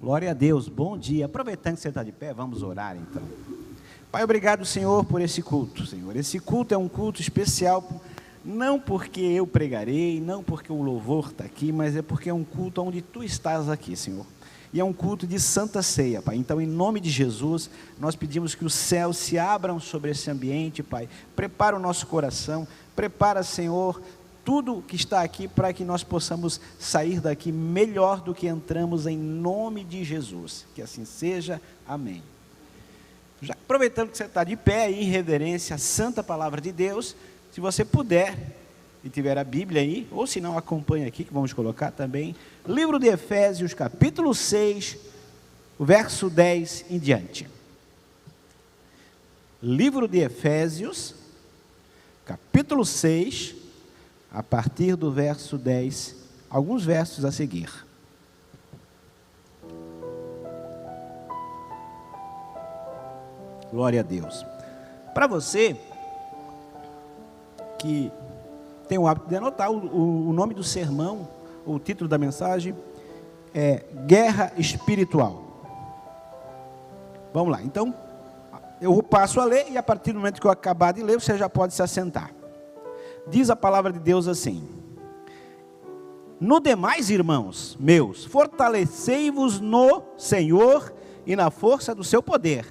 Glória a Deus, bom dia. Aproveitando que você está de pé, vamos orar então. Pai, obrigado, Senhor, por esse culto, Senhor. Esse culto é um culto especial, não porque eu pregarei, não porque o louvor está aqui, mas é porque é um culto onde Tu estás aqui, Senhor. E é um culto de Santa Ceia, Pai. Então, em nome de Jesus, nós pedimos que os céus se abram sobre esse ambiente, Pai. Prepara o nosso coração, prepara, Senhor, tudo que está aqui para que nós possamos sair daqui melhor do que entramos, em nome de Jesus. Que assim seja. Amém. Já aproveitando que você está de pé em reverência à santa palavra de Deus, se você puder e tiver a Bíblia aí, ou se não, acompanhe aqui, que vamos colocar também, livro de Efésios, capítulo 6, o verso 10 em diante. Livro de Efésios, capítulo 6, a partir do verso 10, alguns versos a seguir. Glória a Deus. Para você que tem o hábito de anotar, o nome do sermão, o título da mensagem é Guerra Espiritual. Vamos lá, então eu passo a ler e a partir do momento que eu acabar de ler, você já pode se assentar. Diz a palavra de Deus assim: no demais, irmãos meus, fortalecei-vos no Senhor e na força do seu poder.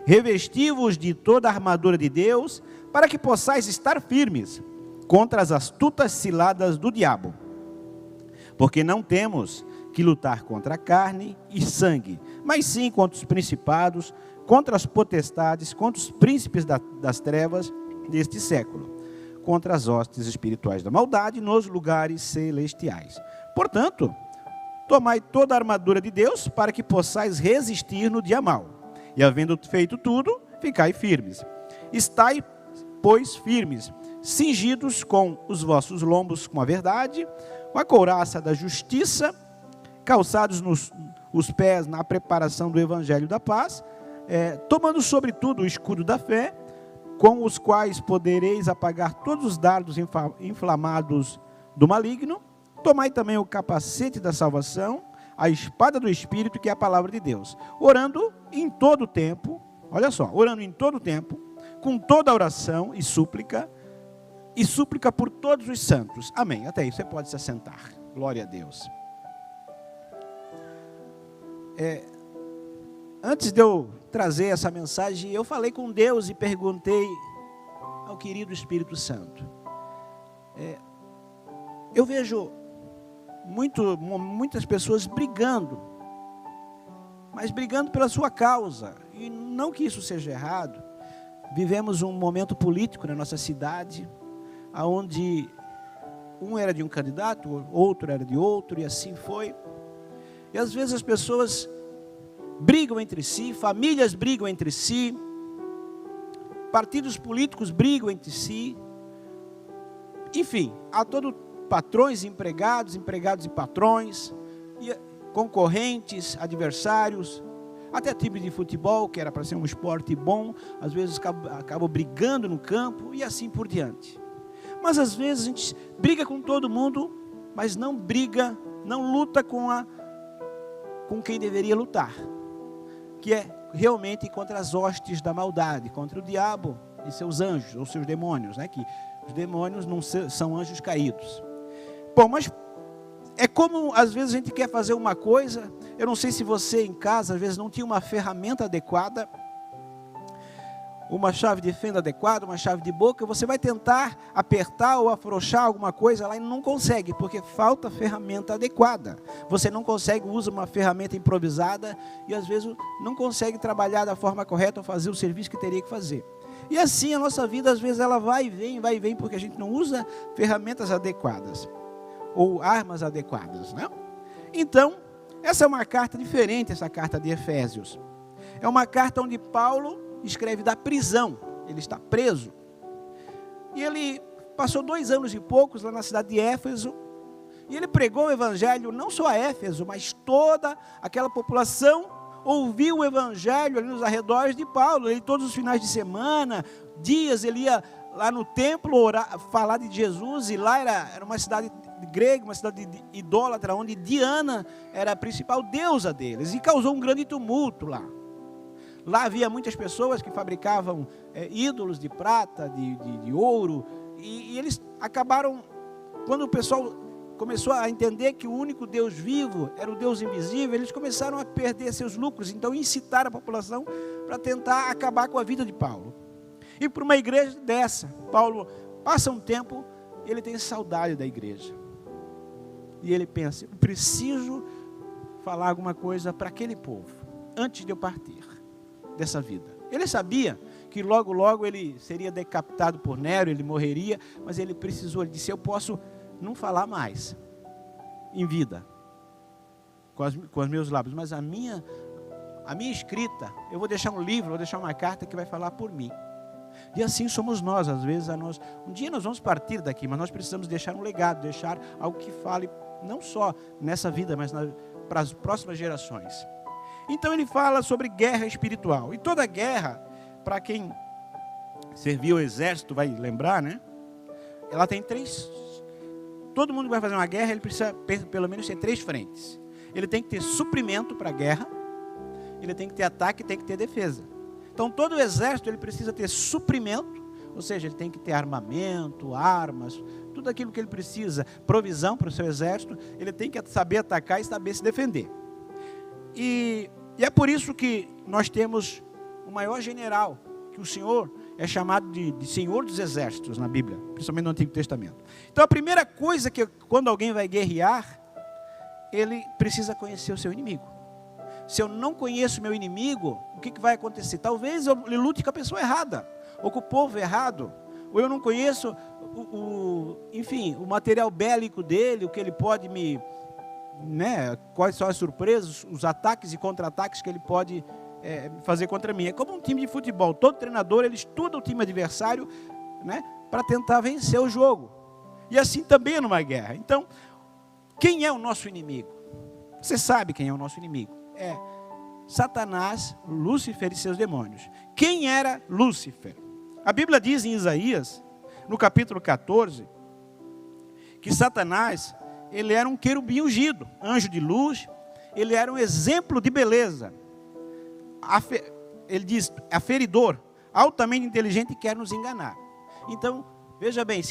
Revesti-vos de toda a armadura de Deus, para que possais estar firmes contra as astutas ciladas do diabo. Porque não temos que lutar contra a carne e sangue, mas sim contra os principados, contra as potestades, contra os príncipes das trevas deste século, contra as hostes espirituais da maldade nos lugares celestiais. Portanto, tomai toda a armadura de Deus, para que possais resistir no dia mau. E havendo feito tudo, ficai firmes. Estai, pois, firmes, cingidos com os vossos lombos com a verdade, com a couraça da justiça, calçados os pés na preparação do evangelho da paz, tomando sobretudo o escudo da fé, com os quais podereis apagar todos os dardos inflamados do maligno. Tomai também o capacete da salvação, a espada do Espírito, que é a palavra de Deus, orando em todo o tempo, olha só, orando em todo o tempo, com toda a oração e súplica por todos os santos. Amém. Até aí, você pode se assentar. Glória a Deus. Antes de eu trazer essa mensagem, eu falei com Deus e perguntei ao querido Espírito Santo. Eu vejo muitas pessoas brigando, mas brigando pela sua causa, e não que isso seja errado. Vivemos um momento político na nossa cidade, onde um era de um candidato, outro era de outro, e assim foi. E às vezes as pessoas brigam entre si, famílias brigam entre si, partidos políticos brigam entre si, enfim, há todo patrões e empregados, empregados e patrões, e concorrentes, adversários, até time de futebol, que era para ser um esporte bom, às vezes acabam brigando no campo, e assim por diante. Mas às vezes a gente briga com todo mundo, mas não briga, não luta com quem deveria lutar, que é realmente contra as hostes da maldade, contra o diabo e seus anjos, ou seus demônios, né? Que os demônios não são anjos caídos. Bom, mas é como às vezes a gente quer fazer uma coisa, eu não sei se você em casa às vezes não tinha uma ferramenta adequada, uma chave de fenda adequada, uma chave de boca, você vai tentar apertar ou afrouxar alguma coisa lá e não consegue, porque falta ferramenta adequada. Você não consegue, usa uma ferramenta improvisada e às vezes não consegue trabalhar da forma correta ou fazer o serviço que teria que fazer. E assim a nossa vida às vezes ela vai e vem, porque a gente não usa ferramentas adequadas ou armas adequadas, né? Então, essa é uma carta diferente, essa carta de Efésios. É uma carta onde Paulo escreve da prisão, ele está preso, e ele passou 2 anos e poucos lá na cidade de Éfeso, e ele pregou o evangelho, não só a Éfeso, mas toda aquela população ouviu o evangelho ali nos arredores de Paulo. Ele todos os finais de semana, dias, ele ia lá no templo orar, falar de Jesus, e lá era uma cidade grega, uma cidade idólatra, onde Diana era a principal deusa deles, e causou um grande tumulto lá. Lá havia muitas pessoas que fabricavam ídolos de prata, de ouro, e eles acabaram, quando o pessoal começou a entender que o único Deus vivo era o Deus invisível, eles começaram a perder seus lucros, então incitaram a população para tentar acabar com a vida de Paulo. E para uma igreja dessa, Paulo passa um tempo, ele tem saudade da igreja. E ele pensa, eu preciso falar alguma coisa para aquele povo, antes de eu partir dessa vida. Ele sabia que logo, logo ele seria decapitado por Nero, ele morreria, mas ele precisou, ele disse, eu posso não falar mais em vida, com os meus lábios, mas a minha escrita, eu vou deixar um livro, vou deixar uma carta que vai falar por mim. E assim somos nós, às vezes, um dia nós vamos partir daqui, mas nós precisamos deixar um legado, deixar algo que fale, não só nessa vida, mas para as próximas gerações. Então ele fala sobre guerra espiritual, e toda guerra, para quem serviu o exército vai lembrar, né? Ela tem todo mundo que vai fazer uma guerra, ele precisa pelo menos ter 3 frentes. Ele tem que ter suprimento para a guerra, ele tem que ter ataque e tem que ter defesa. Então todo o exército ele precisa ter suprimento, ou seja, ele tem que ter armamento, armas, tudo aquilo que ele precisa, provisão para o seu exército, ele tem que saber atacar e saber se defender. E é por isso que nós temos o maior general, que o Senhor é chamado de Senhor dos Exércitos na Bíblia, principalmente no Antigo Testamento. Então a primeira coisa que quando alguém vai guerrear, ele precisa conhecer o seu inimigo. Se eu não conheço meu inimigo, o que vai acontecer? Talvez eu lute com a pessoa errada, ou com o povo errado, ou eu não conheço enfim, o material bélico dele, o que ele pode quais são as surpresas, os ataques e contra-ataques que ele pode fazer contra mim. É como um time de futebol, todo treinador ele estuda o time adversário, para tentar vencer o jogo. E assim também é numa guerra. Então, quem é o nosso inimigo? Você sabe quem é o nosso inimigo? É Satanás, Lúcifer e seus demônios. Quem era Lúcifer? A Bíblia diz em Isaías, no capítulo 14, que Satanás, ele era um querubim ungido, anjo de luz, ele era um exemplo de beleza. Ele diz, aferidor, altamente inteligente e quer nos enganar. Então, veja bem,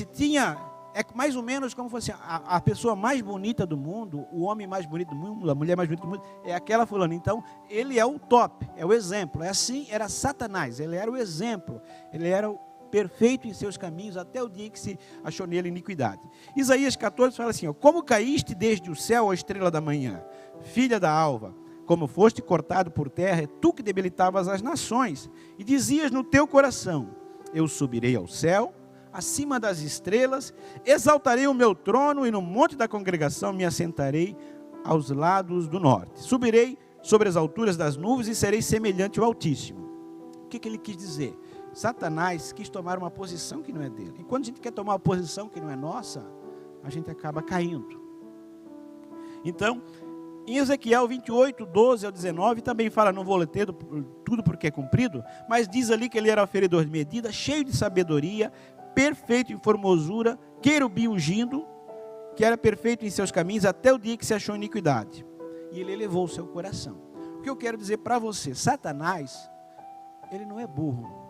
é mais ou menos como fosse a pessoa mais bonita do mundo, o homem mais bonito do mundo, a mulher mais bonita do mundo, é aquela fulana. Então, ele é o top, é o exemplo. É assim, era Satanás, ele era o exemplo, ele era o perfeito em seus caminhos, até o dia que se achou nele iniquidade. Isaías 14 fala assim, como caíste desde o céu, a estrela da manhã, filha da alva, como foste cortado por terra, é tu que debilitavas as nações, e dizias no teu coração, eu subirei ao céu, acima das estrelas, exaltarei o meu trono, e no monte da congregação me assentarei aos lados do norte. Subirei sobre as alturas das nuvens e serei semelhante ao Altíssimo. O que ele quis dizer? Satanás quis tomar uma posição que não é dele. E quando a gente quer tomar uma posição que não é nossa, a gente acaba caindo. Então, em Ezequiel 28, 12 ao 19, também fala, não vou ler tudo porque é cumprido, mas diz ali que ele era aferidor de medida, cheio de sabedoria, perfeito em formosura, querubim ungido, que era perfeito em seus caminhos, até o dia que se achou iniquidade. E ele elevou o seu coração. O que eu quero dizer para você, Satanás, ele não é burro.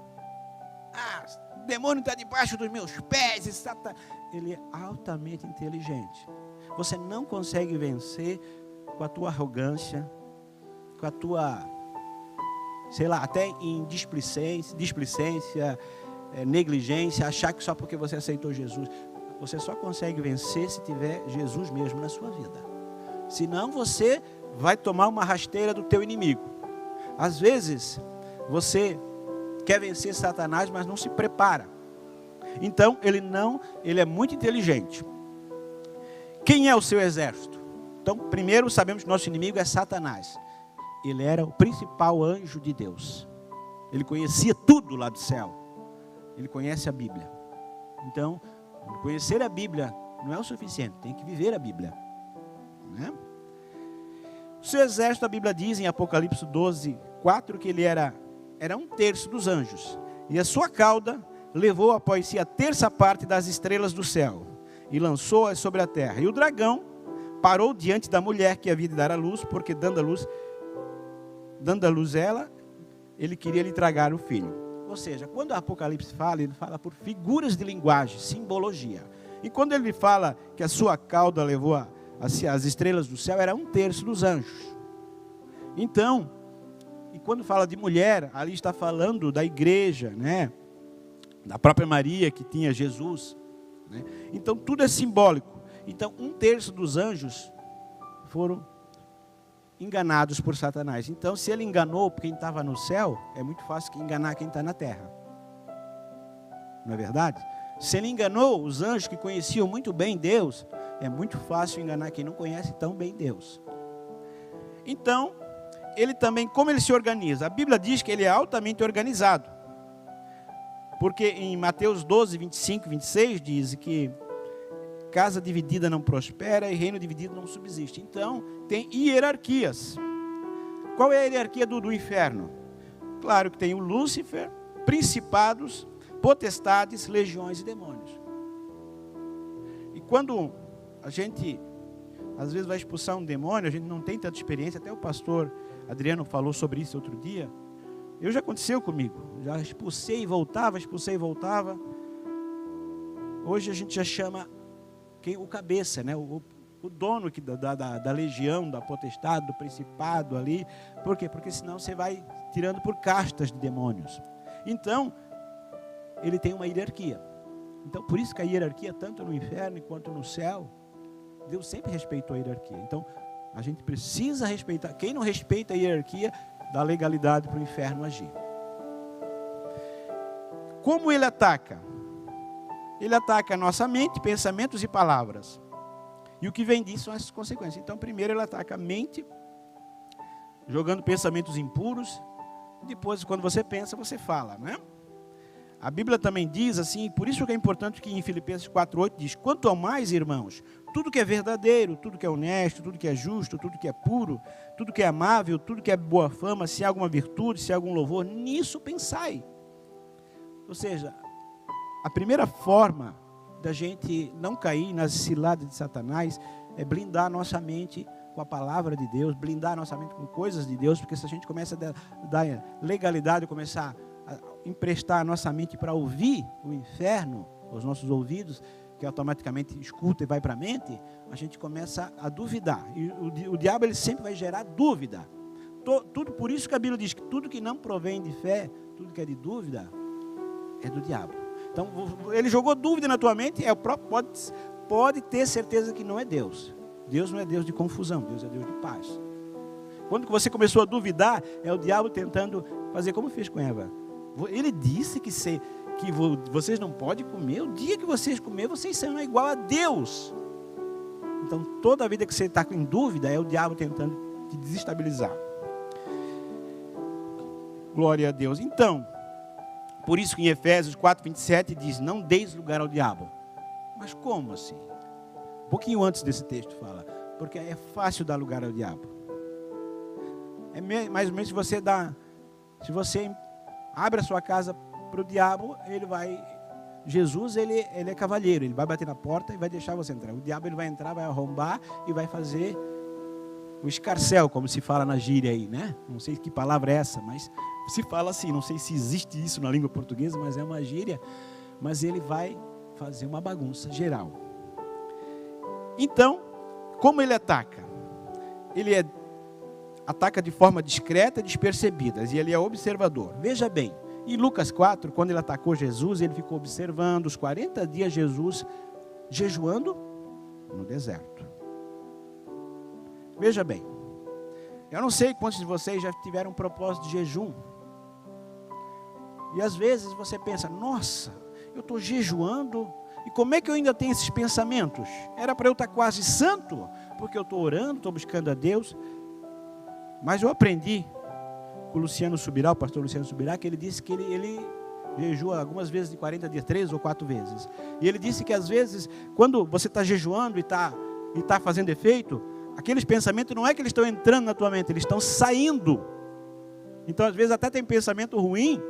O demônio está debaixo dos meus pés, ele é altamente inteligente. Você não consegue vencer com a tua arrogância, com a tua, até em displicência, negligência, achar que só porque você aceitou Jesus. Você só consegue vencer se tiver Jesus mesmo na sua vida. Senão você vai tomar uma rasteira do teu inimigo. Às vezes, você quer vencer Satanás, mas não se prepara. Então, ele é muito inteligente. Quem é o seu exército? Então, primeiro sabemos que nosso inimigo é Satanás. Ele era o principal anjo de Deus. Ele conhecia tudo lá do céu. Ele conhece a Bíblia. Então, conhecer a Bíblia não é o suficiente, tem que viver a Bíblia. O seu exército, a Bíblia diz em Apocalipse 12, 4, que ele era 1/3 dos anjos. E a sua cauda levou após si a 1/3 parte das estrelas do céu. e lançou-as sobre a terra. E o dragão parou diante da mulher que havia de dar à luz, porque dando à luz ela, ele queria lhe tragar o filho. Ou seja, quando o Apocalipse fala, ele fala por figuras de linguagem, simbologia. E quando ele fala que a sua cauda levou as estrelas do céu, era 1/3 dos anjos. Então, e quando fala de mulher, ali está falando da igreja, né? Da própria Maria que tinha Jesus, né? Então tudo é simbólico. Então 1/3 dos anjos foram enganados por Satanás. Então se ele enganou quem estava no céu, é muito fácil enganar quem está na terra. Não é verdade? Se ele enganou os anjos que conheciam muito bem Deus, é muito fácil enganar quem não conhece tão bem Deus. Então, ele também, como ele se organiza? A Bíblia diz que ele é altamente organizado. Porque em Mateus 12, 25 e 26 diz que casa dividida não prospera e reino dividido não subsiste. Então, tem hierarquias. Qual é a hierarquia do inferno? Claro que tem o Lúcifer, principados, potestades, legiões e demônios. E quando a gente, às vezes, vai expulsar um demônio, a gente não tem tanta experiência. Até o pastor Adriano falou sobre isso outro dia. Já aconteceu comigo. Já expulsei e voltava. Hoje a gente já chama o cabeça, né? O dono da legião, da potestade, do principado ali. Por quê? Porque senão você vai tirando por castas de demônios. Então, ele tem uma hierarquia. Então, por isso que a hierarquia, tanto no inferno quanto no céu, Deus sempre respeitou a hierarquia. Então, a gente precisa respeitar. Quem não respeita a hierarquia, dá legalidade para o inferno agir. Como ele ataca? Ele ataca a nossa mente, pensamentos e palavras. E o que vem disso são as consequências. Então, primeiro ele ataca a mente, jogando pensamentos impuros. Depois, quando você pensa, você fala, né? A Bíblia também diz assim, por isso que é importante que em Filipenses 4:8 diz: quanto ao mais, irmãos, tudo que é verdadeiro, tudo que é honesto, tudo que é justo, tudo que é puro, tudo que é amável, tudo que é boa fama, se há alguma virtude, se há algum louvor, nisso pensai. Ou seja, a primeira forma da gente não cair nas ciladas de Satanás é blindar a nossa mente com a palavra de Deus, blindar a nossa mente com coisas de Deus, porque se a gente começa a dar legalidade, começar a emprestar a nossa mente para ouvir o inferno, os nossos ouvidos, que automaticamente escuta e vai para a mente, a gente começa a duvidar. E o diabo ele sempre vai gerar dúvida. Tudo, por isso que a Bíblia diz que tudo que não provém de fé, tudo que é de dúvida, é do diabo. Então, ele jogou dúvida na tua mente, pode ter certeza que não é Deus. Deus não é Deus de confusão, Deus é Deus de paz. Quando você começou a duvidar, é o diabo tentando fazer como fez com Eva. Ele disse que vocês não podem comer. O dia que vocês comerem, vocês serão igual a Deus. Então, toda a vida que você está em dúvida, é o diabo tentando te desestabilizar. Glória a Deus. Então, por isso que em Efésios 4:27 diz: não deis lugar ao diabo. Mas como assim? Um pouquinho antes desse texto fala: porque é fácil dar lugar ao diabo. É mais ou menos se você abre a sua casa para o diabo, Jesus ele é cavalheiro, ele vai bater na porta e vai deixar você entrar. O diabo ele vai entrar, vai arrombar e vai fazer o escarcéu, como se fala na gíria aí, né? Não sei que palavra é essa, mas se fala assim, não sei se existe isso na língua portuguesa, mas é uma gíria. Mas ele vai fazer uma bagunça geral. Então, como ele ataca? Ele ataca de forma discreta e despercebida, e ele é observador. Veja bem, em Lucas 4, quando ele atacou Jesus, ele ficou observando os 40 dias Jesus jejuando no deserto. Veja bem, eu não sei quantos de vocês já tiveram um propósito de jejum. E às vezes você pensa: nossa, eu estou jejuando, e como é que eu ainda tenho esses pensamentos? Era para eu estar quase santo, porque eu estou orando, estou buscando a Deus. Mas eu aprendi com o pastor Luciano Subirá, que ele disse que ele jejua algumas vezes de 40 dias, 3 ou 4 vezes. E ele disse que às vezes, quando você está jejuando e está fazendo efeito, aqueles pensamentos não é que eles estão entrando na tua mente, eles estão saindo. Então às vezes até tem pensamento ruim,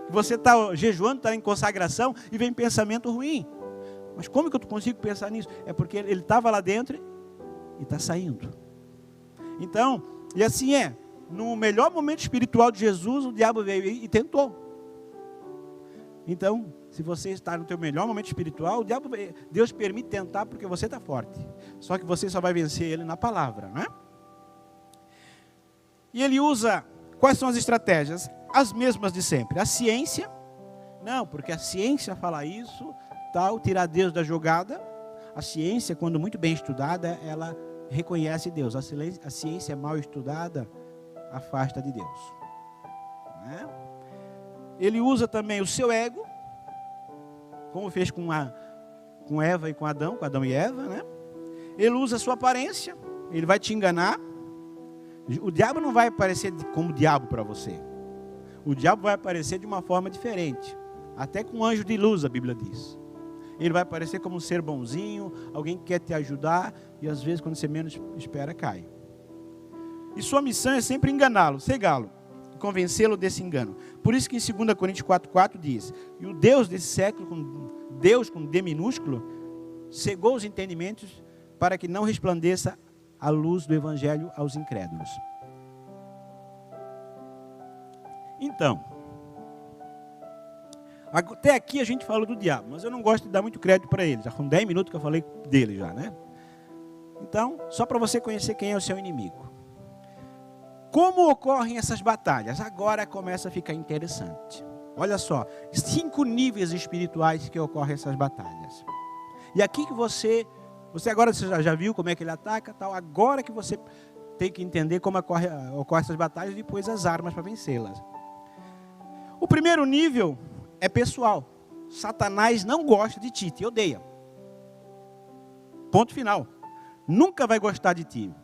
você está jejuando, está em consagração e vem pensamento ruim. Mas como que eu consigo pensar nisso? É porque ele estava lá dentro e está saindo. Então, e assim é. No melhor momento espiritual de Jesus, o diabo veio e tentou. Então, se você está no teu melhor momento espiritual, Deus permite tentar porque você está forte. Só que você só vai vencer ele na palavra, não é? E ele usa, quais são as estratégias? As mesmas de sempre. A ciência, não, porque a ciência fala isso, tal, tirar Deus da jogada. A ciência, quando muito bem estudada, ela reconhece Deus. A ciência mal estudada afasta de Deus, né? Ele usa também o seu ego, como fez com Eva e com Adão e Eva, né? Ele usa a sua aparência, ele vai te enganar. O diabo não vai aparecer como diabo para você. O diabo vai aparecer de uma forma diferente. Até com anjo de luz, a Bíblia diz. Ele vai aparecer como um ser bonzinho, alguém que quer te ajudar, e às vezes quando você menos espera, cai. E sua missão é sempre enganá-lo, cegá-lo, convencê-lo desse engano. Por isso que em 2 Coríntios 4,4 diz: e o Deus desse século, Deus com D minúsculo, cegou os entendimentos para que não resplandeça a luz do Evangelho aos incrédulos. Então, até aqui a gente fala do diabo, mas eu não gosto de dar muito crédito para ele. Já foram 10 minutos que eu falei dele já, né? Então, só para você conhecer quem é o seu inimigo. Como ocorrem essas batalhas? Agora começa a ficar interessante. Olha só, 5 níveis espirituais que ocorrem essas batalhas. E aqui que você agora já viu como é que ele ataca, tal. Agora que você tem que entender como ocorrem essas batalhas e depois as armas para vencê-las. O primeiro nível é pessoal. Satanás não gosta de ti, te odeia. Ponto final. Nunca vai gostar de ti.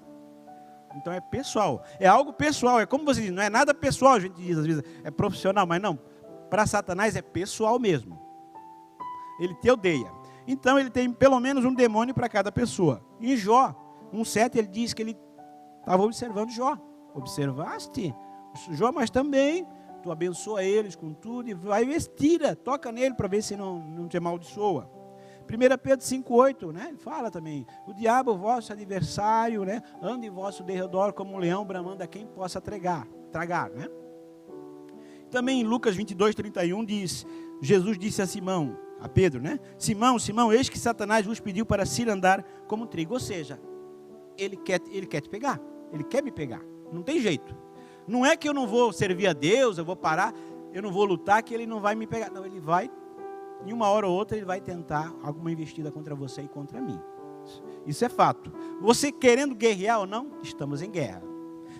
Então é pessoal. É algo pessoal. É como você diz, não é nada pessoal, a gente diz às vezes, é profissional, mas não. Para Satanás é pessoal mesmo. Ele te odeia. Então ele tem pelo menos um demônio para cada pessoa. Em Jó 1,7 ele diz que ele estava observando Jó. Observaste Jó, mas também tu abençoa eles com tudo e vai ver, tira, toca nele para ver se não te amaldiçoa. 1 Pedro 5,8, né? Ele fala também: o diabo, vosso adversário, né? Anda em vosso derredor como um leão bramando a quem possa tragar, né? Também em Lucas 22:31 diz: Jesus disse a Pedro, né? Simão, eis que Satanás vos pediu para se andar como trigo. Ou seja, ele quer te pegar, ele quer me pegar, não tem jeito. Não é que eu não vou servir a Deus, eu vou parar, eu não vou lutar, que ele não vai me pegar. Não, ele vai, em uma hora ou outra, ele vai tentar alguma investida contra você e contra mim. Isso é fato. Você querendo guerrear ou não, estamos em guerra.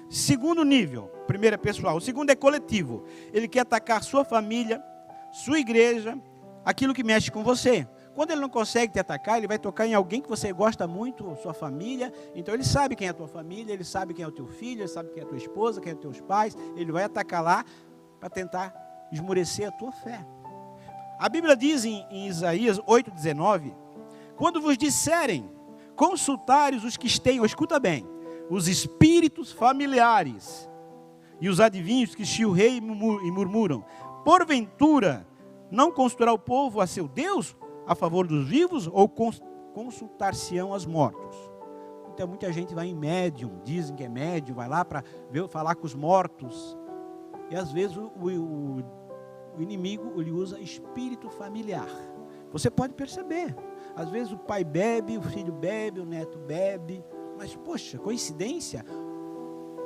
Segundo nível, primeiro é pessoal. O segundo é coletivo. Ele quer atacar sua família, sua igreja, aquilo que mexe com você. Quando ele não consegue te atacar, ele vai tocar em alguém que você gosta muito, sua família. Então ele sabe quem é a tua família, ele sabe quem é o teu filho, ele sabe quem é a tua esposa, quem é os teus pais. Ele vai atacar lá para tentar esmorecer a tua fé. A Bíblia diz em Isaías 8,19: quando vos disserem, consultai os que estejam, escuta bem, os espíritos familiares e os adivinhos que chilreiam e murmuram, porventura não consultará o povo a seu Deus a favor dos vivos, ou consultar-se-ão aos mortos? Então muita gente vai em médium, dizem que é médium, vai lá para falar com os mortos, e às vezes o inimigo ele usa espírito familiar. Você pode perceber, às vezes o pai bebe, o filho bebe, o neto bebe, mas poxa, coincidência?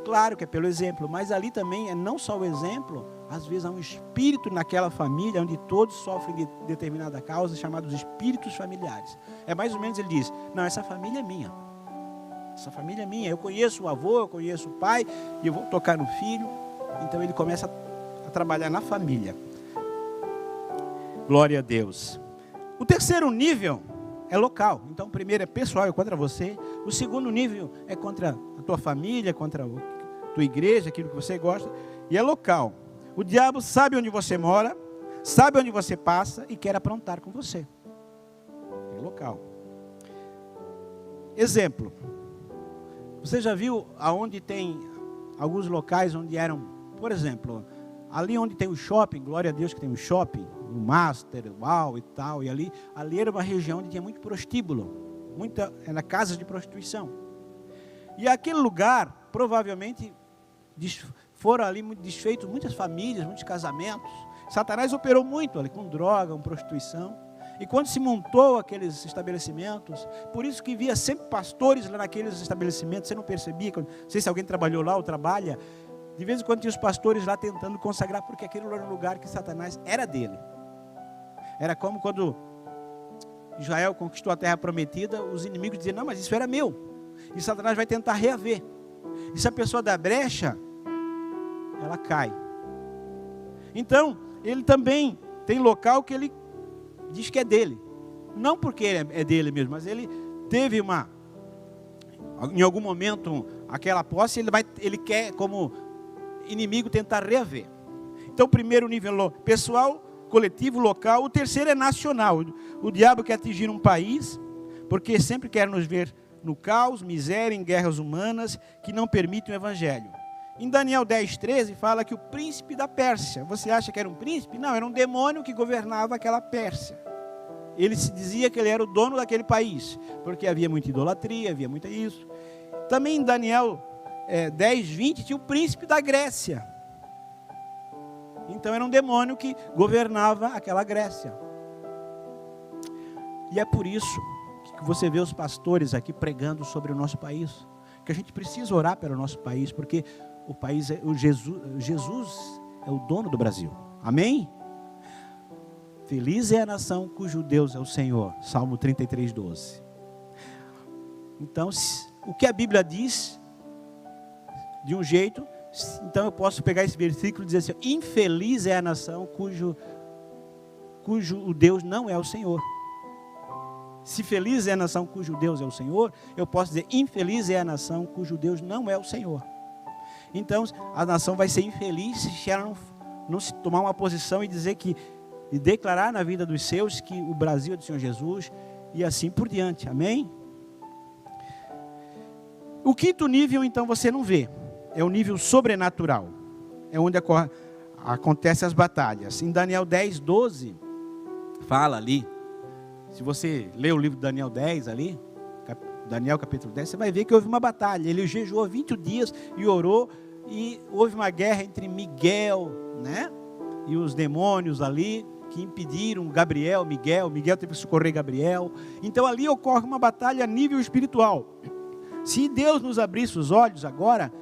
Claro que é pelo exemplo, mas ali também é não só o exemplo, às vezes há um espírito naquela família, onde todos sofrem de determinada causa, chamados espíritos familiares. É mais ou menos, ele diz, não, essa família é minha, eu conheço o avô, eu conheço o pai, e eu vou tocar no filho. Então ele começa a trabalhar na família. Glória a Deus. O terceiro nível é local. Então o primeiro é pessoal, é contra você. O segundo nível é contra a tua família, contra a tua igreja, aquilo que você gosta. E é local. O diabo sabe onde você mora, sabe onde você passa e quer aprontar com você. É local. Exemplo. Você já viu aonde tem alguns locais onde eram, por exemplo, ali onde tem o shopping, glória a Deus que tem o shopping, o Master, o Uau e tal, e ali era uma região onde tinha muito prostíbulo, era casas de prostituição. E aquele lugar, provavelmente, foram ali desfeitos muitas famílias, muitos casamentos. Satanás operou muito ali com droga, com prostituição. E quando se montou aqueles estabelecimentos, por isso que via sempre pastores lá naqueles estabelecimentos, você não percebia, não sei se alguém trabalhou lá ou trabalha, de vez em quando tinha os pastores lá tentando consagrar, porque aquele era um lugar que Satanás era dele. Era como quando Israel conquistou a terra prometida, os inimigos diziam, não, mas isso era meu. E Satanás vai tentar reaver. E se a pessoa dá brecha, ela cai. Então, ele também tem local que ele diz que é dele. Não porque é dele mesmo, mas ele teve em algum momento, aquela posse, ele quer, como inimigo, tentar reaver. Então, o primeiro nível pessoal, coletivo, local. O terceiro é nacional. O diabo quer atingir um país, porque sempre quer nos ver no caos, miséria, em guerras humanas, que não permitem o evangelho. Em Daniel 10:13 fala que o príncipe da Pérsia, você acha que era um príncipe? Não, era um demônio que governava aquela Pérsia. Ele se dizia que ele era o dono daquele país, porque havia muita idolatria, havia muito isso. Também em Daniel 10:20 tinha o príncipe da Grécia. Então era um demônio que governava aquela Grécia. E é por isso que você vê os pastores aqui pregando sobre o nosso país, que a gente precisa orar pelo nosso país, porque o país Jesus é o dono do Brasil. Amém? Feliz é a nação cujo Deus é o Senhor. Salmo 33:12. Então, o que a Bíblia diz, de um jeito, então eu posso pegar esse versículo e dizer assim, infeliz é a nação cujo o Deus não é o Senhor. Se feliz é a nação cujo Deus é o Senhor, eu posso dizer, infeliz é a nação cujo Deus não é o Senhor. Então, a nação vai ser infeliz se ela não se tomar uma posição e dizer e declarar na vida dos seus que o Brasil é do Senhor Jesus, e assim por diante, amém? O quinto nível, então, você não vê, é o nível sobrenatural, é onde acontecem as batalhas. Em Daniel 10:12, fala ali, se você ler o livro de Daniel 10 ali, Daniel capítulo 10, você vai ver que houve uma batalha. Ele jejuou 20 dias e orou, e houve uma guerra entre Miguel, né, e os demônios ali, que impediram Miguel teve que socorrer Gabriel. Então ali ocorre uma batalha a nível espiritual. Se Deus nos abrisse os olhos agora,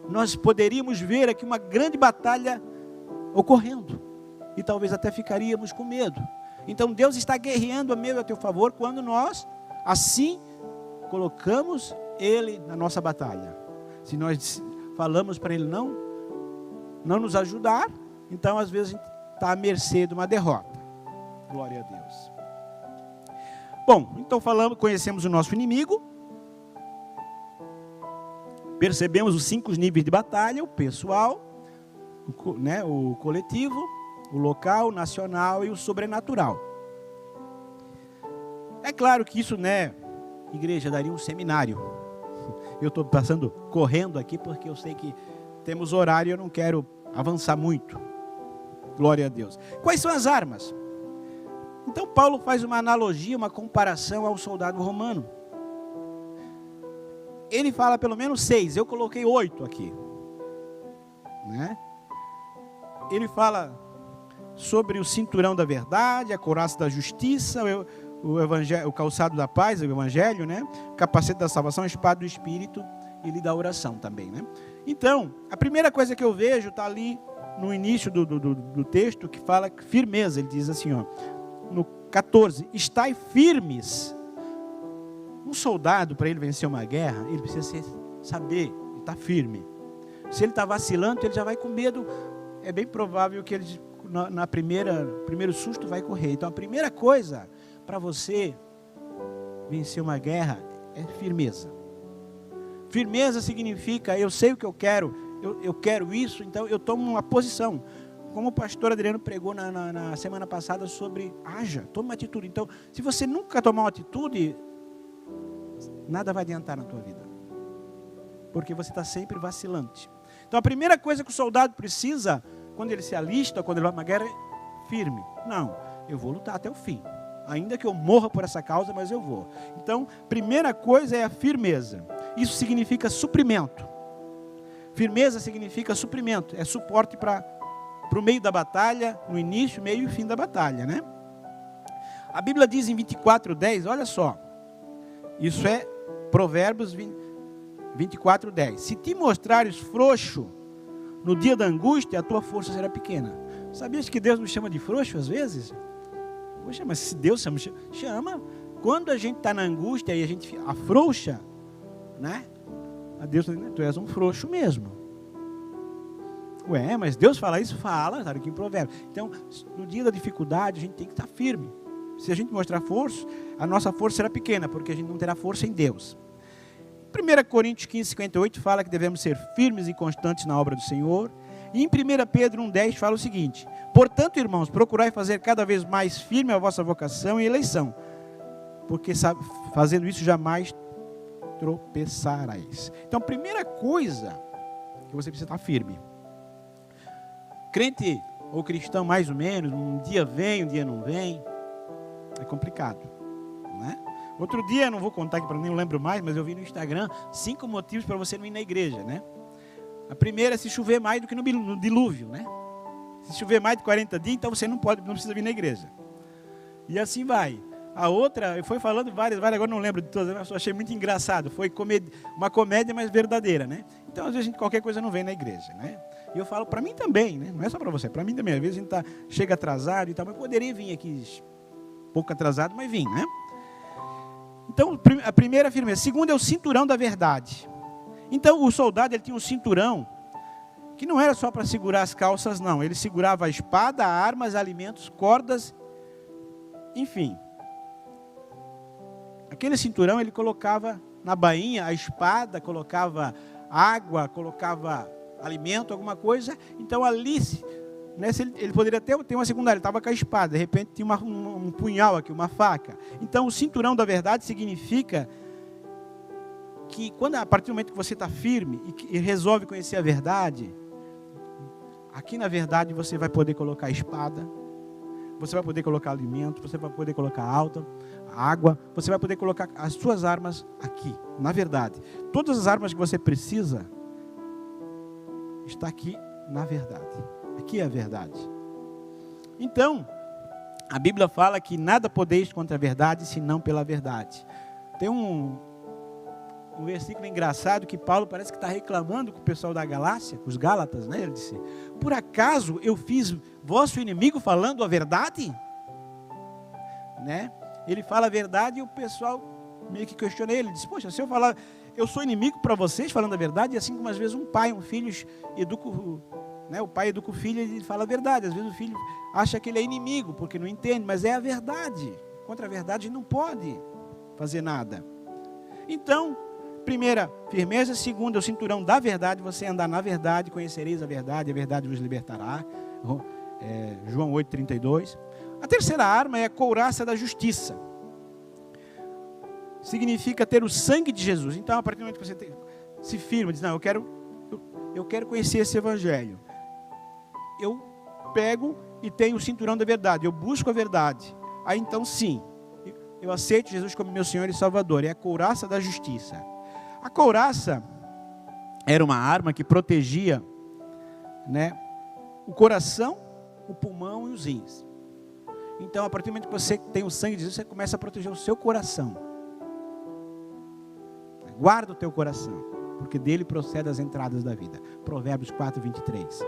nós poderíamos ver aqui uma grande batalha ocorrendo, e talvez até ficaríamos com medo. Então Deus está guerreando a meu e a teu favor, quando nós, assim, colocamos Ele na nossa batalha. Se nós falamos para Ele não nos ajudar, então às vezes a gente está à mercê de uma derrota. Glória a Deus. Bom, então conhecemos o nosso inimigo, percebemos os 5 níveis de batalha: o pessoal, o coletivo, o local, o nacional e o sobrenatural. É claro que isso, igreja, daria um seminário. Eu estou correndo aqui porque eu sei que temos horário e eu não quero avançar muito. Glória a Deus. Quais são as armas? Então Paulo faz uma analogia, uma comparação ao soldado romano. Ele fala pelo menos 6, eu coloquei 8 aqui. Ele fala sobre o cinturão da verdade, a couraça da justiça, o calçado da paz, o evangelho, capacete da salvação, a espada do Espírito e da oração também. Então, a primeira coisa que eu vejo está ali no início do texto, que fala firmeza. Ele diz assim, no 14, estai firmes. Um soldado, para ele vencer uma guerra, ele precisa saber, estar firme. Se ele está vacilando, ele já vai com medo. É bem provável que ele, primeiro susto, vai correr. Então a primeira coisa para você vencer uma guerra é firmeza. Firmeza significa, eu sei o que eu quero, eu quero isso, então eu tomo uma posição. Como o pastor Adriano pregou na semana passada sobre tome uma atitude. Então, se você nunca tomar uma atitude, nada vai adiantar na tua vida, porque você está sempre vacilante. Então a primeira coisa que o soldado precisa, quando ele se alista, quando ele vai para uma guerra, é firme. Não, eu vou lutar até o fim. Ainda que eu morra por essa causa, mas eu vou. Então, primeira coisa é a firmeza. Isso significa suprimento. Firmeza significa suprimento. É suporte para o meio da batalha, no início, meio e fim da batalha, né? A Bíblia diz em 24:10, olha só. Isso é Provérbios 24:10. Se te mostrares frouxo no dia da angústia, a tua força será pequena. Sabias que Deus nos chama de frouxo às vezes? Poxa, mas se Deus chama, quando a gente está na angústia e a gente afrouxa, né? A Deus está dizendo, tu és um frouxo mesmo. Ué, mas Deus fala isso? Fala, está aqui em Provérbios. Então, no dia da dificuldade, a gente tem que estar firme. Se a gente mostrar força, a nossa força será pequena, porque a gente não terá força em Deus. 1 Coríntios 15:58 fala que devemos ser firmes e constantes na obra do Senhor. E em 1 Pedro 1:10 fala o seguinte: portanto, irmãos, procurai fazer cada vez mais firme a vossa vocação e eleição, porque fazendo isso jamais tropeçarais. Então, a primeira coisa que você precisa estar firme. Crente ou cristão mais ou menos, um dia vem, um dia não vem, é complicado, né? Outro dia, não vou contar aqui, nem lembro mais, mas eu vi no Instagram 5 motivos para você não ir na igreja, né? A primeira é se chover mais do que no dilúvio, né? Se chover mais de 40 dias, então você não precisa vir na igreja. E assim vai. A outra, eu fui falando várias, agora não lembro de todas, eu achei muito engraçado. Foi uma comédia, mas verdadeira, né? Então, às vezes, qualquer coisa não vem na igreja, né? E eu falo para mim também, né? Não é só para você, para mim também. Às vezes a gente chega atrasado e tal, mas poderia vir aqui pouco atrasado, mas vim, né? Então, a primeira firmeza. A segunda é o cinturão da verdade. Então, o soldado, ele tinha um cinturão que não era só para segurar as calças, não. Ele segurava a espada, armas, alimentos, cordas, enfim. Aquele cinturão, ele colocava na bainha a espada, colocava água, colocava alimento, alguma coisa. Então, ali, ele poderia ter uma secundária, ele estava com a espada, de repente tinha um punhal aqui, uma faca. Então, o cinturão da verdade significa que a partir do momento que você está firme e resolve conhecer a verdade, aqui na verdade você vai poder colocar a espada, você vai poder colocar alimento, você vai poder colocar água, você vai poder colocar as suas armas aqui, na verdade. Todas as armas que você precisa, está aqui na verdade. Aqui é a verdade. Então, a Bíblia fala que nada podeis contra a verdade, senão pela verdade. Tem um versículo engraçado que Paulo parece que está reclamando com o pessoal da Galácia, com os Gálatas, né? Ele disse, por acaso eu fiz vosso inimigo falando a verdade? Né? Ele fala a verdade e o pessoal meio que questiona ele. Ele diz, poxa, se eu falar, eu sou inimigo para vocês falando a verdade, e assim como às vezes um pai, um filho educa, né? O pai educa o filho e ele fala a verdade. Às vezes o filho acha que ele é inimigo, porque não entende, mas é a verdade. Contra a verdade não pode fazer nada. Então, primeira, firmeza. Segunda, o cinturão da verdade. Você andar na verdade, conhecereis a verdade vos libertará. João 8:32. A terceira arma é a couraça da justiça. Significa ter o sangue de Jesus. Então, a partir do momento que você se firma, diz, não, eu quero conhecer esse evangelho. Eu pego e tenho o cinturão da verdade. Eu busco a verdade. Aí, então, sim, eu aceito Jesus como meu Senhor e Salvador. É a couraça da justiça. A couraça era uma arma que protegia, né, o coração, o pulmão e os rins. Então, a partir do momento que você tem o sangue de Jesus, você começa a proteger o seu coração. Guarda o teu coração, porque dele procede as entradas da vida. Provérbios 4:23.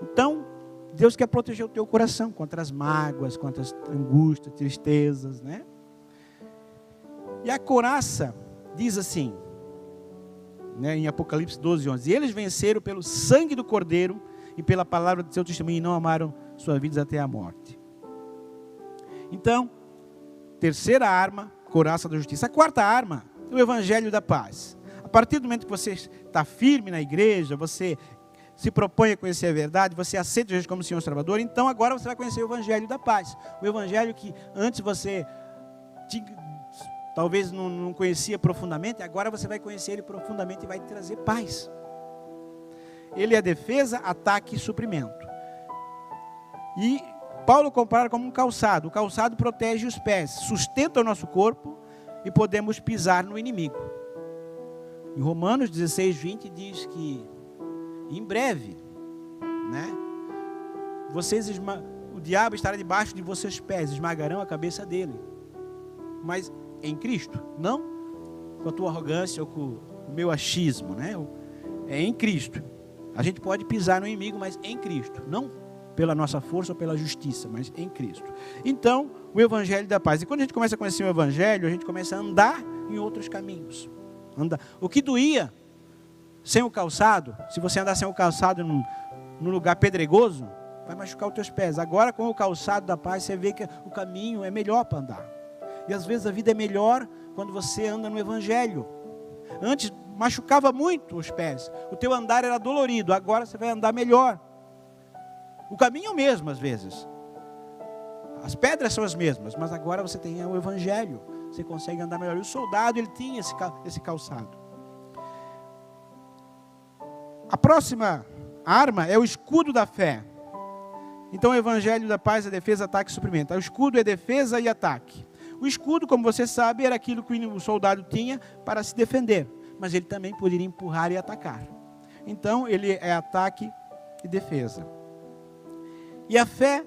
Então, Deus quer proteger o teu coração contra as mágoas, contra as angústias, tristezas, né? E a couraça diz assim, né, em Apocalipse 12:11, e eles venceram pelo sangue do Cordeiro e pela palavra do seu testemunho e não amaram suas vidas até a morte. Então, terceira arma, couraça da justiça. A quarta arma, o evangelho da paz. A partir do momento que você está firme na igreja, você se propõe a conhecer a verdade, você aceita Jesus como Senhor e Salvador, então agora você vai conhecer o evangelho da paz. O evangelho que antes você talvez não conhecia profundamente, agora você vai conhecer ele profundamente e vai te trazer paz. Ele é defesa, ataque e suprimento. E Paulo compara como um calçado. O calçado protege os pés, sustenta o nosso corpo e podemos pisar no inimigo. Em Romanos 16, 20 diz que em breve, né, o diabo estará debaixo de vocês pés, esmagarão a cabeça dele. Mas em Cristo, não com a tua arrogância ou com o meu achismo, né? É em Cristo. A gente pode pisar no inimigo, mas em Cristo, não pela nossa força ou pela justiça, mas em Cristo. Então, o Evangelho da Paz. E quando a gente começa a conhecer o Evangelho, a gente começa a andar em outros caminhos. O que doía sem o calçado, se você andar sem o calçado num lugar pedregoso, vai machucar os teus pés. Agora, com o calçado da paz, você vê que o caminho é melhor para andar. E às vezes a vida é melhor quando você anda no Evangelho. Antes machucava muito os pés, o teu andar era dolorido, agora você vai andar melhor. O caminho é o mesmo às vezes, as pedras são as mesmas, mas agora você tem o Evangelho, você consegue andar melhor. E o soldado, ele tinha esse calçado. A próxima arma é o escudo da fé. Então o Evangelho da Paz é defesa, ataque e suprimento. O escudo é defesa e ataque. O escudo, como você sabe, era aquilo que o soldado tinha para se defender, mas ele também poderia empurrar e atacar. Então ele é ataque e defesa. E a fé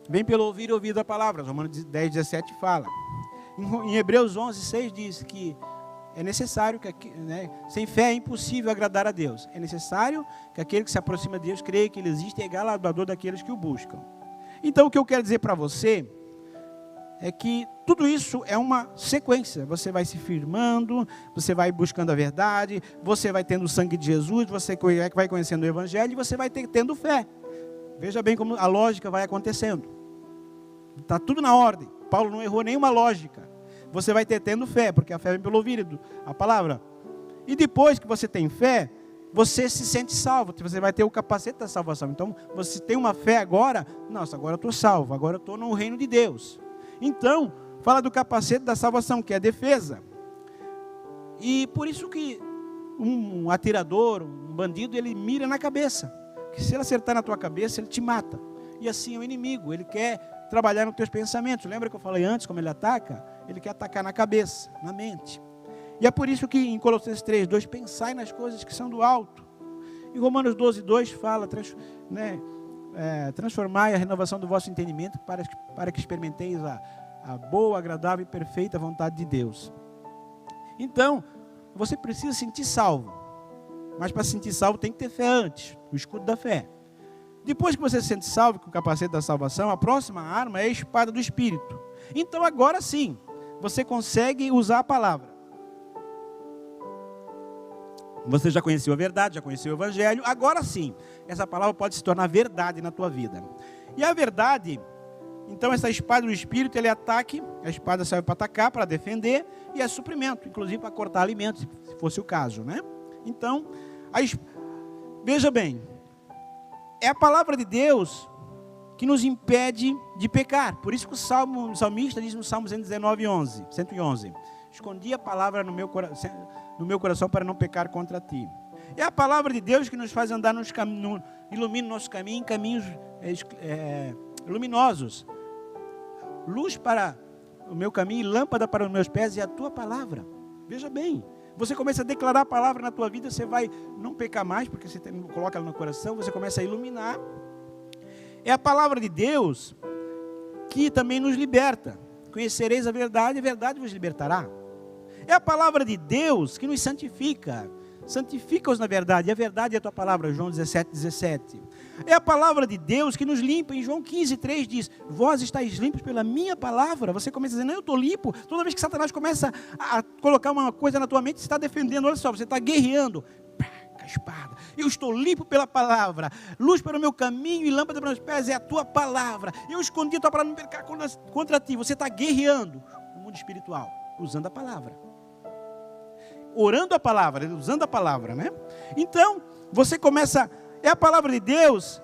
vem pelo ouvir a palavra. Romanos 10, 17 fala. Em Hebreus 11, 6 diz que é necessário que, né, sem fé é impossível agradar a Deus. É necessário que aquele que se aproxima de Deus creia que Ele existe e é galardoador daqueles que o buscam. Então o que eu quero dizer para você é que tudo isso é uma sequência. Você vai se firmando, você vai buscando a verdade, você vai tendo o sangue de Jesus, você vai conhecendo o Evangelho e você vai tendo fé. Veja bem como a lógica vai acontecendo. Está tudo na ordem. Paulo não errou nenhuma lógica. Você vai tendo fé, porque a fé vem pelo ouvir a palavra. E depois que você tem fé, você se sente salvo. Você vai ter o capacete da salvação. Então, você tem uma fé agora. Nossa, agora eu estou salvo. Agora eu estou no reino de Deus. Então, fala do capacete da salvação, que é a defesa. E por isso que um atirador, um bandido, ele mira na cabeça. Que se ele acertar na tua cabeça, ele te mata. E assim é o inimigo. Ele quer trabalhar nos teus pensamentos. Lembra que eu falei antes como ele ataca? Ele quer atacar na cabeça, na mente. E é por isso que em Colossenses 3, 2, pensai nas coisas que são do alto. Em Romanos 12, 2 fala, transformai a renovação do vosso entendimento para que experimenteis a boa, agradável e perfeita vontade de Deus. Então, você precisa sentir salvo. Mas para se sentir salvo tem que ter fé antes, o escudo da fé. Depois que você se sente salvo com o capacete da salvação, a próxima arma é a espada do Espírito. Então agora sim, você consegue usar a palavra. Você já conheceu a verdade, já conheceu o Evangelho, agora sim, essa palavra pode se tornar verdade na tua vida. E a verdade, então essa espada do Espírito, ele é ataque, a espada serve para atacar, para defender, e é suprimento, inclusive para cortar alimentos, se fosse o caso, né? Então, veja bem, é a palavra de Deus que nos impede de pecar. Por isso que o salmista diz no Salmo 111, escondi a palavra no meu coração para não pecar contra ti. É a palavra de Deus que nos faz andar ilumina o nosso caminho em caminhos luminosos. Luz para o meu caminho e lâmpada para os meus pés é a tua palavra. Veja bem, você começa a declarar a palavra na tua vida, você vai não pecar mais, porque você coloca ela no coração, você começa a iluminar. É a palavra de Deus que também nos liberta. Conhecereis a verdade vos libertará. É a palavra de Deus que nos santifica. Santifica-os na verdade, e a verdade é a tua palavra, João 17, 17. É a palavra de Deus que nos limpa, em João 15, 3 diz, vós estáis limpos pela minha palavra. Você começa a dizer, não, eu estou limpo. Toda vez que Satanás começa a colocar uma coisa na tua mente, você está defendendo, olha só, você está guerreando, com a espada. Eu estou limpo pela palavra, luz para o meu caminho e lâmpada para os meus pés é a tua palavra. Eu escondi a tua palavra para não pecar contra ti. Você está guerreando no mundo espiritual, usando a palavra. Orando a palavra, usando a palavra, né? Então, você começa, é a palavra de Deus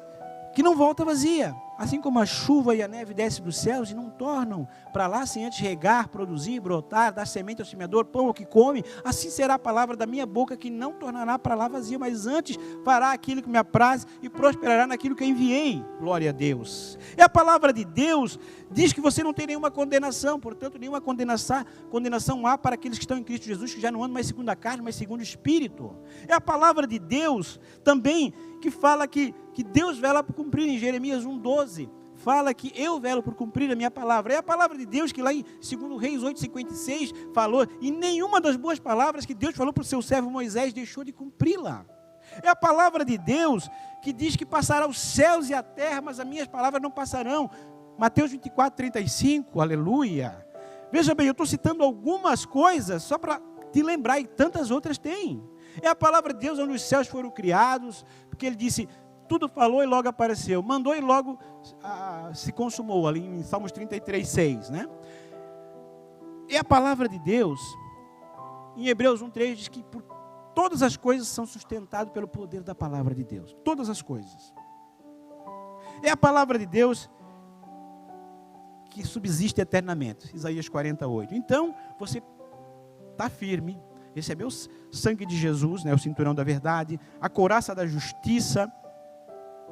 que não volta vazia. Assim como a chuva e a neve descem dos céus e não tornam para lá sem antes regar, produzir, brotar, dar semente ao semeador, pão ao que come, assim será a palavra da minha boca, que não tornará para lá vazia, mas antes fará aquilo que me apraz e prosperará naquilo que eu enviei. Glória a Deus. E a palavra de Deus diz que você não tem nenhuma condenação, portanto, nenhuma condenação há para aqueles que estão em Cristo Jesus, que já não andam mais segundo a carne, mas segundo o Espírito. É a palavra de Deus também que fala que Deus vela por cumprir. Em Jeremias 1,12, fala que eu velo por cumprir a minha palavra. É a palavra de Deus que lá em 2 Reis 8,56 falou, e nenhuma das boas palavras que Deus falou para o seu servo Moisés deixou de cumpri-la. É a palavra de Deus que diz que passará os céus e a terra, mas as minhas palavras não passarão. Mateus 24,35, aleluia. Veja bem, eu estou citando algumas coisas só para te lembrar, e tantas outras tem. É a palavra de Deus onde os céus foram criados, porque ele disse, tudo falou e logo apareceu, mandou e logo se consumou, ali em Salmos 33,6, né? É a palavra de Deus, em Hebreus 1,3 diz que por todas as coisas são sustentadas pelo poder da palavra de Deus, todas as coisas. É a palavra de Deus que subsiste eternamente, Isaías 48. Então, você está firme, recebeu o sangue de Jesus, né, o cinturão da verdade, a couraça da justiça,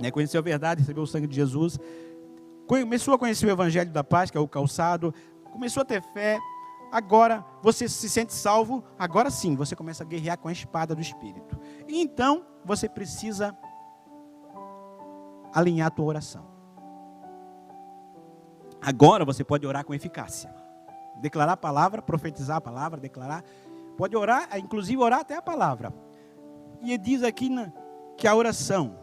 né, conheceu a verdade, recebeu o sangue de Jesus, começou a conhecer o evangelho da paz, que é o calçado, começou a ter fé, agora você se sente salvo, agora sim, você começa a guerrear com a espada do Espírito. E então, você precisa alinhar a tua oração. Agora você pode orar com eficácia. Declarar a palavra, profetizar a palavra, declarar. Pode orar, inclusive orar até a palavra. E diz aqui que a oração.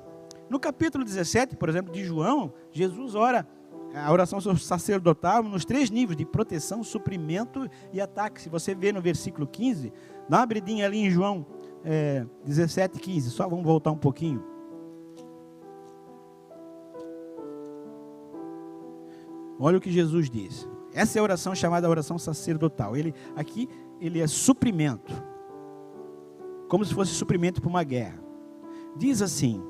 No capítulo 17, por exemplo, de João, Jesus ora a oração sacerdotal nos 3 níveis de proteção, suprimento e ataque. Se você vê no versículo 15, dá uma abridinha ali em João 17, 15. Só vamos voltar um pouquinho. Olha o que Jesus diz. Essa é a oração chamada oração sacerdotal. Aqui ele é suprimento. Como se fosse suprimento para uma guerra. Diz assim: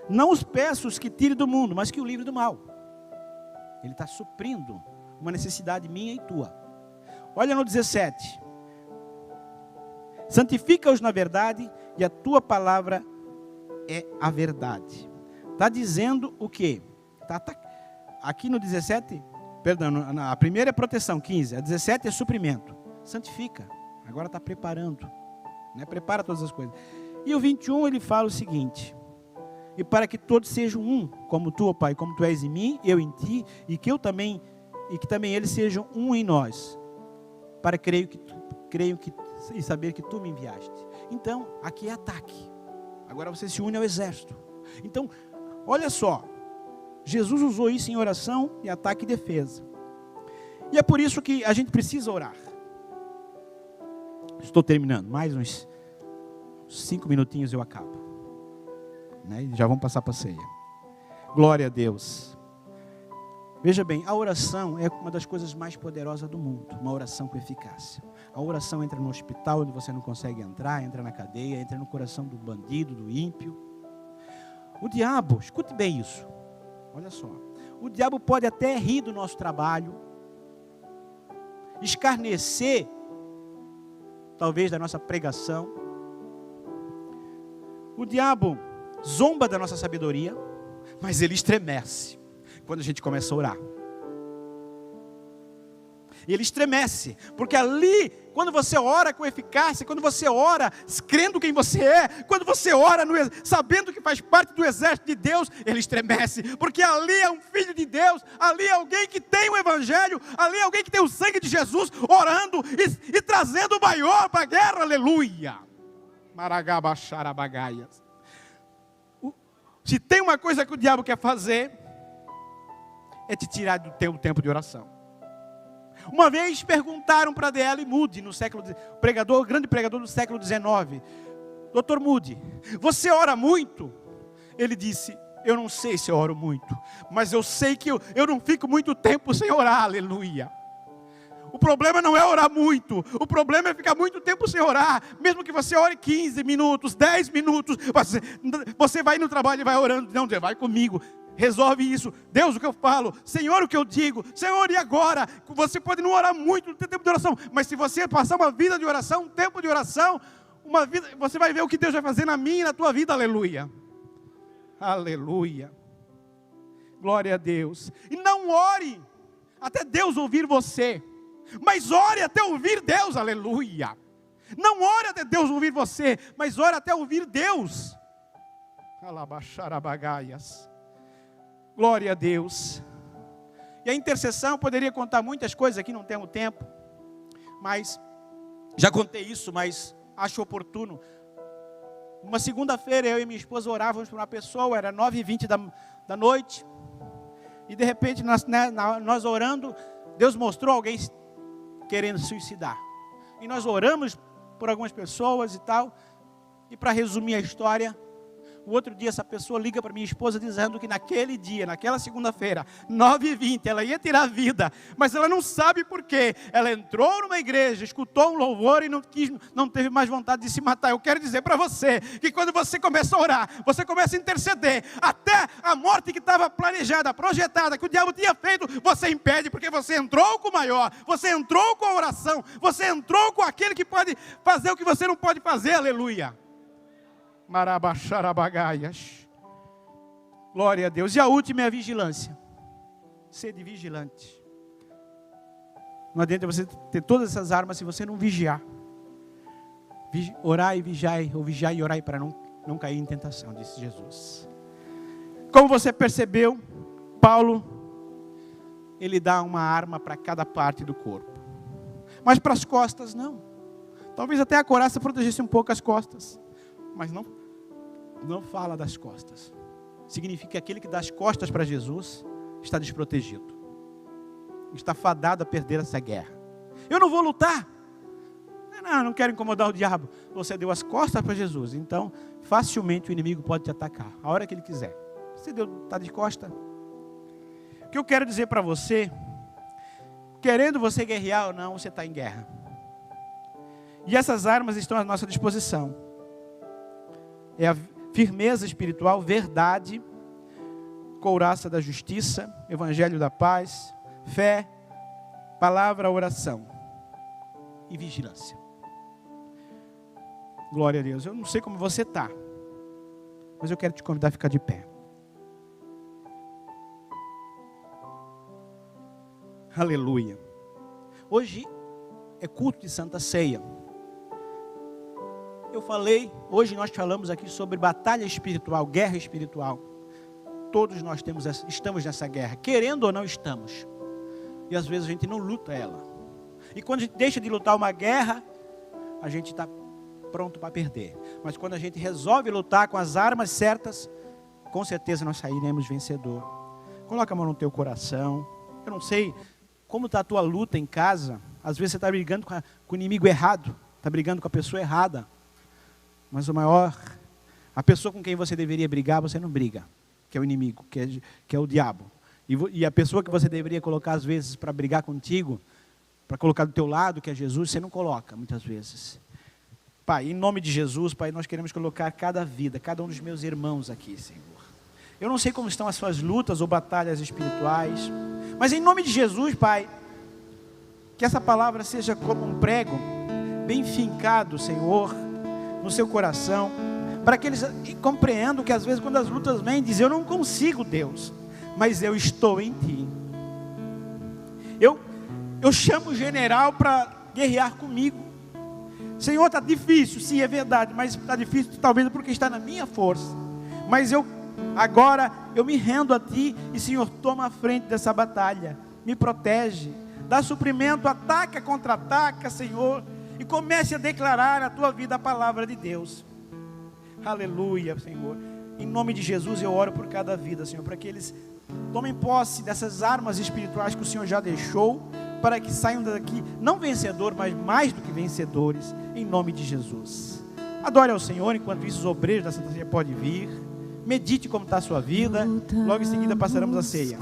não os peço que tire do mundo, mas que o livre do mal. Ele está suprindo uma necessidade minha e tua. Olha no 17. Santifica-os na verdade, e a tua palavra é a verdade. Está dizendo o quê? Aqui no 17, perdão, a primeira é proteção, 15. A 17 é suprimento. Santifica. Agora está preparando. Né? Prepara todas as coisas. E o 21 ele fala o seguinte: e para que todos sejam um, como tu, ó Pai, como tu és em mim, eu em ti, e que também eles sejam um em nós, para creio que e saber que tu me enviaste. Então, aqui é ataque. Agora você se une ao exército. Então, olha só, Jesus usou isso em oração e ataque e defesa. E é por isso que a gente precisa orar. Estou terminando, mais uns 5 minutinhos eu acabo. Né? Já vamos passar para a ceia. Glória a Deus. Veja bem, a oração é uma das coisas mais poderosas do mundo. Uma oração com eficácia. A oração entra no hospital onde você não consegue entrar, entra na cadeia, entra no coração do bandido, do ímpio. O diabo, escute bem isso. Olha só. O diabo pode até rir do nosso trabalho, escarnecer, talvez, da nossa pregação. O diabo zomba da nossa sabedoria, mas ele estremece quando a gente começa a orar. Ele estremece, porque ali, quando você ora com eficácia, quando você ora crendo quem você é, quando você ora sabendo que faz parte do exército de Deus, ele estremece, porque ali é um filho de Deus, ali é alguém que tem o evangelho, ali é alguém que tem o sangue de Jesus, orando e trazendo o maior para a guerra, aleluia. Maragabaxarabagaias. Se tem uma coisa que o diabo quer fazer, é te tirar do teu tempo de oração. Uma vez perguntaram para D.L. Moody, o grande pregador do século XIX, Dr. Moody, você ora muito? Ele disse, eu não sei se eu oro muito, mas eu sei que eu não fico muito tempo sem orar, aleluia. O problema não é orar muito, o problema é ficar muito tempo sem orar. Mesmo que você ore 15 minutos, 10 minutos, você vai no trabalho e vai orando. Não, Deus, vai comigo. resolve isso. Deus, o que eu falo? Senhor, o que eu digo? Senhor, e agora? Você pode não orar muito, não ter tempo de oração, mas se você passar uma vida de oração, um tempo de oração, uma vida, você vai ver o que Deus vai fazer na minha e na tua vida. Aleluia. Aleluia. Glória a Deus. E não ore até Deus ouvir você, mas ore até ouvir Deus. Aleluia. Não ore até Deus ouvir você, mas ore até ouvir Deus. Alabaxarabagaias. Glória a Deus. E a intercessão, eu poderia contar muitas coisas aqui, não temos tempo, mas já contei isso, mas acho oportuno. Uma segunda-feira, eu e minha esposa orávamos por uma pessoa, era 9h20 da noite, e de repente nós orando, Deus mostrou alguém querendo se suicidar, e nós oramos por algumas pessoas e tal, e para resumir a história, o outro dia essa pessoa liga para minha esposa dizendo que naquele dia, naquela segunda-feira, 9h20, ela ia tirar a vida, mas ela não sabe por quê. Ela entrou numa igreja, escutou um louvor e não teve mais vontade de se matar. Eu quero dizer para você que quando você começa a orar, você começa a interceder, até a morte que estava planejada, projetada, que o diabo tinha feito, você impede, porque você entrou com o maior, você entrou com a oração, você entrou com aquele que pode fazer o que você não pode fazer. Aleluia. Marabaxarabagaias. Glória a Deus. E a última é a vigilância. Sede vigilante. Não adianta você ter todas essas armas se você não vigiar. Orai e vigiai, ou vigiai e orai para não cair em tentação, disse Jesus. Como você percebeu, Paulo, ele dá uma arma para cada parte do corpo. Mas para as costas não. Talvez até a couraça protegesse um pouco as costas. Mas não fala das costas. Significa que aquele que dá as costas para Jesus está desprotegido. Está fadado a perder essa guerra. Eu não vou lutar. Não quero incomodar o diabo. Você deu as costas para Jesus. Então, facilmente o inimigo pode te atacar. A hora que ele quiser. Você está de costa. O que eu quero dizer para você, querendo você guerrear ou não, você está em guerra. E essas armas estão à nossa disposição. É a firmeza espiritual, verdade, couraça da justiça, evangelho da paz, fé, palavra, oração e vigilância. Glória a Deus. Eu não sei como você está, mas eu quero te convidar a ficar de pé. Aleluia. Hoje é culto de Santa Ceia. Hoje nós falamos aqui sobre batalha espiritual, guerra espiritual. Todos nós estamos nessa guerra, querendo ou não estamos. E às vezes a gente não luta ela. E quando a gente deixa de lutar uma guerra, a gente está pronto para perder. Mas quando a gente resolve lutar com as armas certas, com certeza nós sairemos vencedor. Coloca a mão no teu coração. Eu não sei como está a tua luta em casa. Às vezes você está brigando com o inimigo errado, está brigando com a pessoa errada. Mas a pessoa com quem você deveria brigar, você não briga, que é o inimigo, que é o diabo. E a pessoa que você deveria colocar às vezes para brigar contigo, para colocar do teu lado, que é Jesus, você não coloca muitas vezes. Pai, em nome de Jesus, Pai, nós queremos colocar cada vida, cada um dos meus irmãos aqui, Senhor. Eu não sei como estão as suas lutas ou batalhas espirituais, mas em nome de Jesus, Pai, que essa palavra seja como um prego, bem fincado, Senhor, no seu coração, para que eles compreendam que às vezes quando as lutas vêm, dizem, eu não consigo, Deus, mas eu estou em Ti. Eu chamo o general para guerrear comigo. Senhor, está difícil, sim, é verdade, mas está difícil talvez porque está na minha força. Mas agora eu me rendo a Ti e, Senhor, toma a frente dessa batalha, me protege, dá suprimento, ataca, contra-ataca, Senhor, e comece a declarar a tua vida, a palavra de Deus. Aleluia, Senhor. Em nome de Jesus eu oro por cada vida, Senhor, para que eles tomem posse dessas armas espirituais que o Senhor já deixou, para que saiam daqui, não vencedores, mas mais do que vencedores, em nome de Jesus. Adore ao Senhor, enquanto isso os obreiros da Santa Ceia podem vir. Medite como está a sua vida. Logo em seguida passaremos a ceia.